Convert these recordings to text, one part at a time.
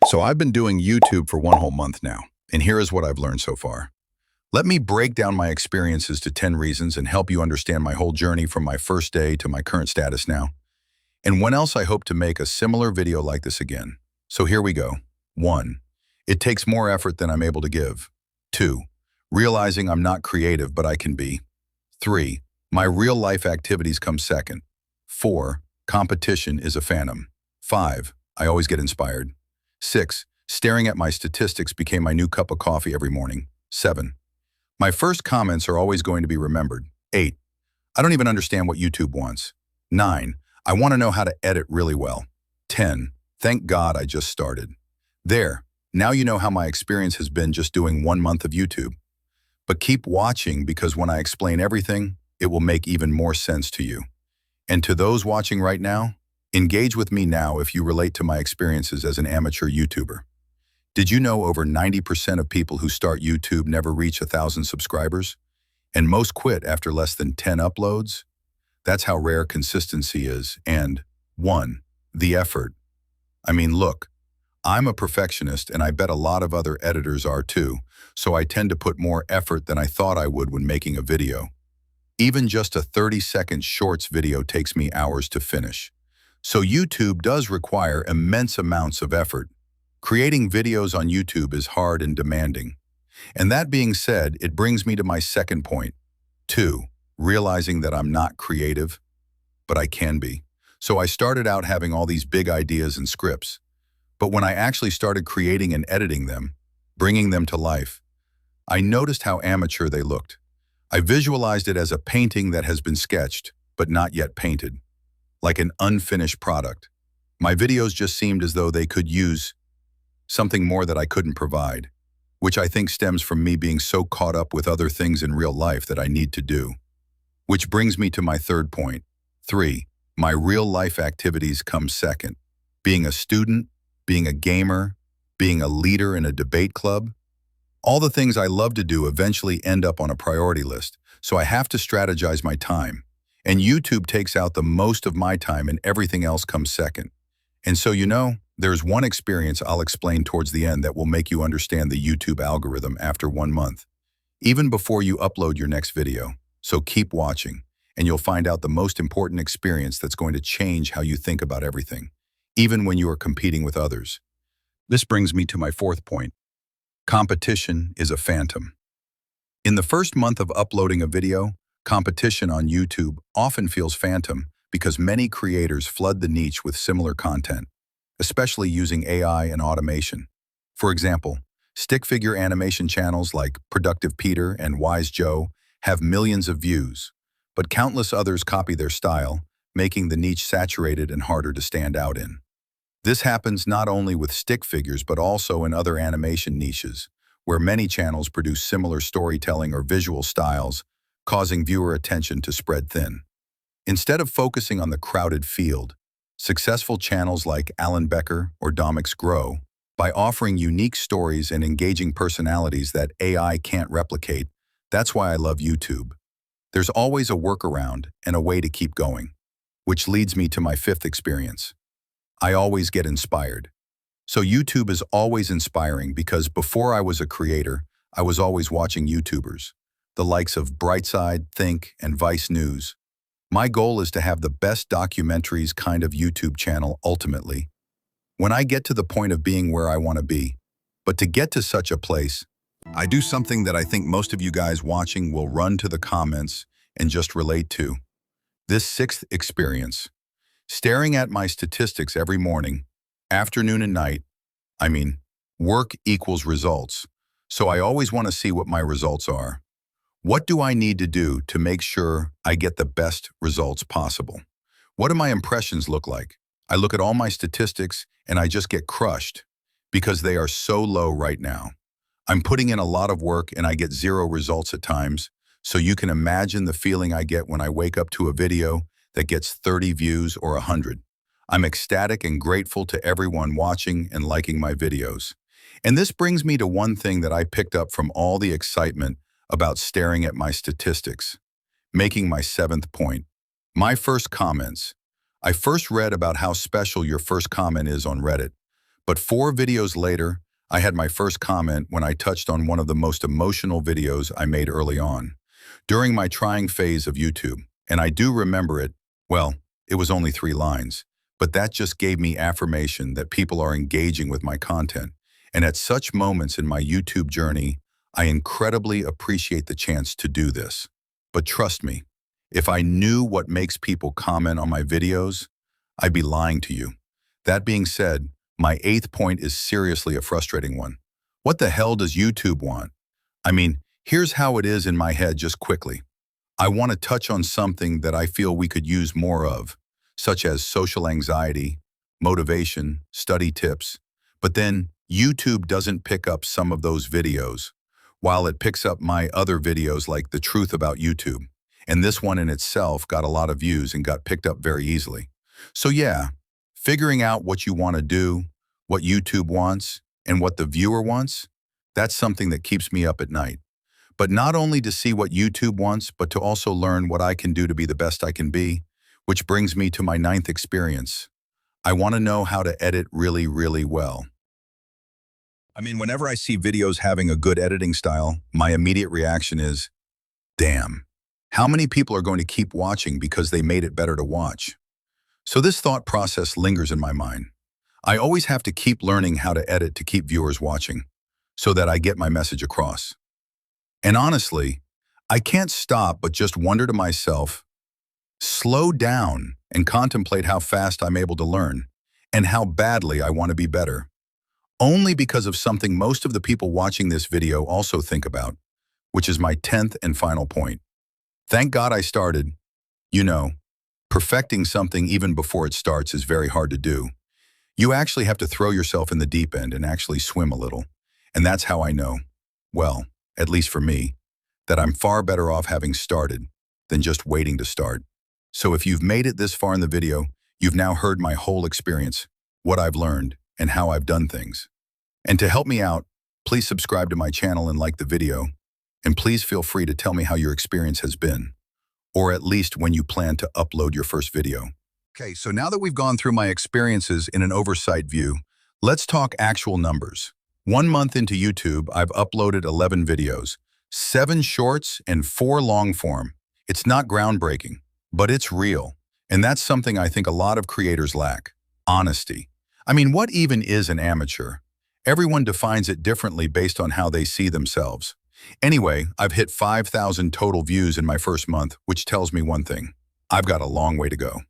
So I've been doing YouTube for one whole month now, and here is what I've learned so far. Let me break down my experiences to 10 reasons and help you understand my whole journey from my first day to my current status now. And when else I hope to make a similar video like this again. So here we go. 1. It takes more effort than I'm able to give. 2. Realizing I'm not creative, but I can be. 3. My real-life activities come second. 4. Competition is a phantom. 5. I always get inspired. 6. Staring at my statistics became my new cup of coffee every morning. 7. My first comments are always going to be remembered. 8. I don't even understand what YouTube wants. 9. I want to know how to edit really well. 10. Thank God I just started. There, now you know how my experience has been just doing 1 month of YouTube. But keep watching because when I explain everything, it will make even more sense to you. And to those watching right now, engage with me now if you relate to my experiences as an amateur YouTuber. Did you know over 90% of people who start YouTube never reach 1,000 subscribers? And most quit after less than 10 uploads? That's how rare consistency is. And 1. The effort. I mean, look, I'm a perfectionist and I bet a lot of other editors are too, so I tend to put more effort than I thought I would when making a video. Even just a 30-second shorts video takes me hours to finish. So YouTube does require immense amounts of effort. Creating videos on YouTube is hard and demanding. And that being said, it brings me to my second point. 2. Realizing that I'm not creative, but I can be. So I started out having all these big ideas and scripts. But when I actually started creating and editing them, bringing them to life, I noticed how amateur they looked. I visualized it as a painting that has been sketched, but not yet painted. Like an unfinished product. My videos just seemed as though they could use something more that I couldn't provide, which I think stems from me being so caught up with other things in real life that I need to do. Which brings me to my third point. 3. My real-life activities come second. Being a student, being a gamer, being a leader in a debate club. All the things I love to do eventually end up on a priority list, so I have to strategize my time. And YouTube takes out the most of my time and everything else comes second. And so there's one experience I'll explain towards the end that will make you understand the YouTube algorithm after 1 month, even before you upload your next video. So keep watching, and you'll find out the most important experience that's going to change how you think about everything, even when you are competing with others. This brings me to my fourth point. Competition is a phantom. In the first month of uploading a video, competition on YouTube often feels phantom because many creators flood the niche with similar content, especially using AI and automation. For example, stick figure animation channels like Productive Peter and Wise Joe have millions of views, but countless others copy their style, making the niche saturated and harder to stand out in. This happens not only with stick figures but also in other animation niches, where many channels produce similar storytelling or visual styles, causing viewer attention to spread thin. Instead of focusing on the crowded field, successful channels like Alan Becker or Domix grow by offering unique stories and engaging personalities that AI can't replicate. That's why I love YouTube. There's always a workaround and a way to keep going, which leads me to my fifth experience. I always get inspired. So YouTube is always inspiring because before I was a creator, I was always watching YouTubers, the likes of Brightside, Think, and Vice News. My goal is to have the best documentaries kind of YouTube channel ultimately, when I get to the point of being where I want to be. But to get to such a place, I do something that I think most of you guys watching will run to the comments and just relate to. This sixth experience. Staring at my statistics every morning, afternoon and night. Work equals results. So I always want to see what my results are. What do I need to do to make sure I get the best results possible? What do my impressions look like? I look at all my statistics and I just get crushed because they are so low right now. I'm putting in a lot of work and I get 0 results at times, so you can imagine the feeling I get when I wake up to a video that gets 30 views or 100. I'm ecstatic and grateful to everyone watching and liking my videos. And this brings me to one thing that I picked up from all the excitement about staring at my statistics, making my 7th point. My first comments. I first read about how special your first comment is on Reddit, But 4 videos later, I had my first comment when I touched on one of the most emotional videos I made early on, during my trying phase of YouTube. And I do remember it. Well, it was only 3 lines, but that just gave me affirmation that people are engaging with my content. And at such moments in my YouTube journey, I incredibly appreciate the chance to do this. But trust me, if I knew what makes people comment on my videos, I'd be lying to you. That being said, my 8th point is seriously a frustrating one. What the hell does YouTube want? I mean, here's how it is in my head just quickly. I want to touch on something that I feel we could use more of, such as social anxiety, motivation, study tips. But then YouTube doesn't pick up some of those videos, while it picks up my other videos like The Truth About YouTube. And this one in itself got a lot of views and got picked up very easily. So yeah, figuring out what you want to do, what YouTube wants, and what the viewer wants, that's something that keeps me up at night. But not only to see what YouTube wants, but to also learn what I can do to be the best I can be, which brings me to my 9th experience. I want to know how to edit really, really well. I mean, whenever I see videos having a good editing style, my immediate reaction is, damn, how many people are going to keep watching because they made it better to watch? So this thought process lingers in my mind. I always have to keep learning how to edit to keep viewers watching, so that I get my message across. And honestly, I can't stop but just wonder to myself, slow down and contemplate how fast I'm able to learn and how badly I want to be better. Only because of something most of the people watching this video also think about, which is my 10th and final point. Thank God I started. You know, perfecting something even before it starts is very hard to do. You actually have to throw yourself in the deep end and actually swim a little. And that's how I know, well, at least for me, that I'm far better off having started than just waiting to start. So if you've made it this far in the video, you've now heard my whole experience, what I've learned, and how I've done things. And to help me out, please subscribe to my channel and like the video, and please feel free to tell me how your experience has been, or at least when you plan to upload your first video. Okay, so now that we've gone through my experiences in an oversight view, let's talk actual numbers. 1 month into YouTube, I've uploaded 11 videos, 7 shorts and 4 long form. It's not groundbreaking, but it's real. And that's something I think a lot of creators lack. Honesty. I mean, what even is an amateur? Everyone defines it differently based on how they see themselves. Anyway, I've hit 5,000 total views in my first month, which tells me one thing. I've got a long way to go.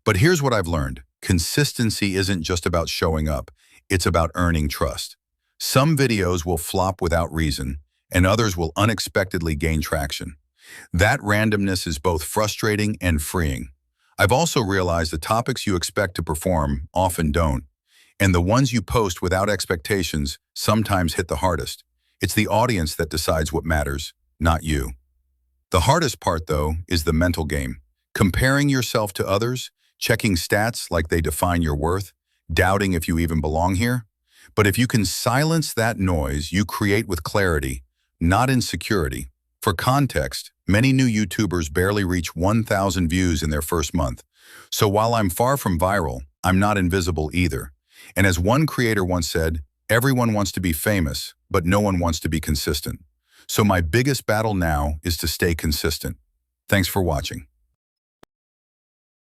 But here's what I've learned. Consistency isn't just about showing up. It's about earning trust. Some videos will flop without reason, and others will unexpectedly gain traction. That randomness is both frustrating and freeing. I've also realized the topics you expect to perform often don't, and the ones you post without expectations sometimes hit the hardest. It's the audience that decides what matters, not you. The hardest part, though, is the mental game. Comparing yourself to others, checking stats like they define your worth, doubting if you even belong here. But if you can silence that noise, you create with clarity, not insecurity. For context, many new YouTubers barely reach 1,000 views in their first month. So while I'm far from viral, I'm not invisible either. And as one creator once said, everyone wants to be famous, but no one wants to be consistent. So my biggest battle now is to stay consistent. Thanks for watching.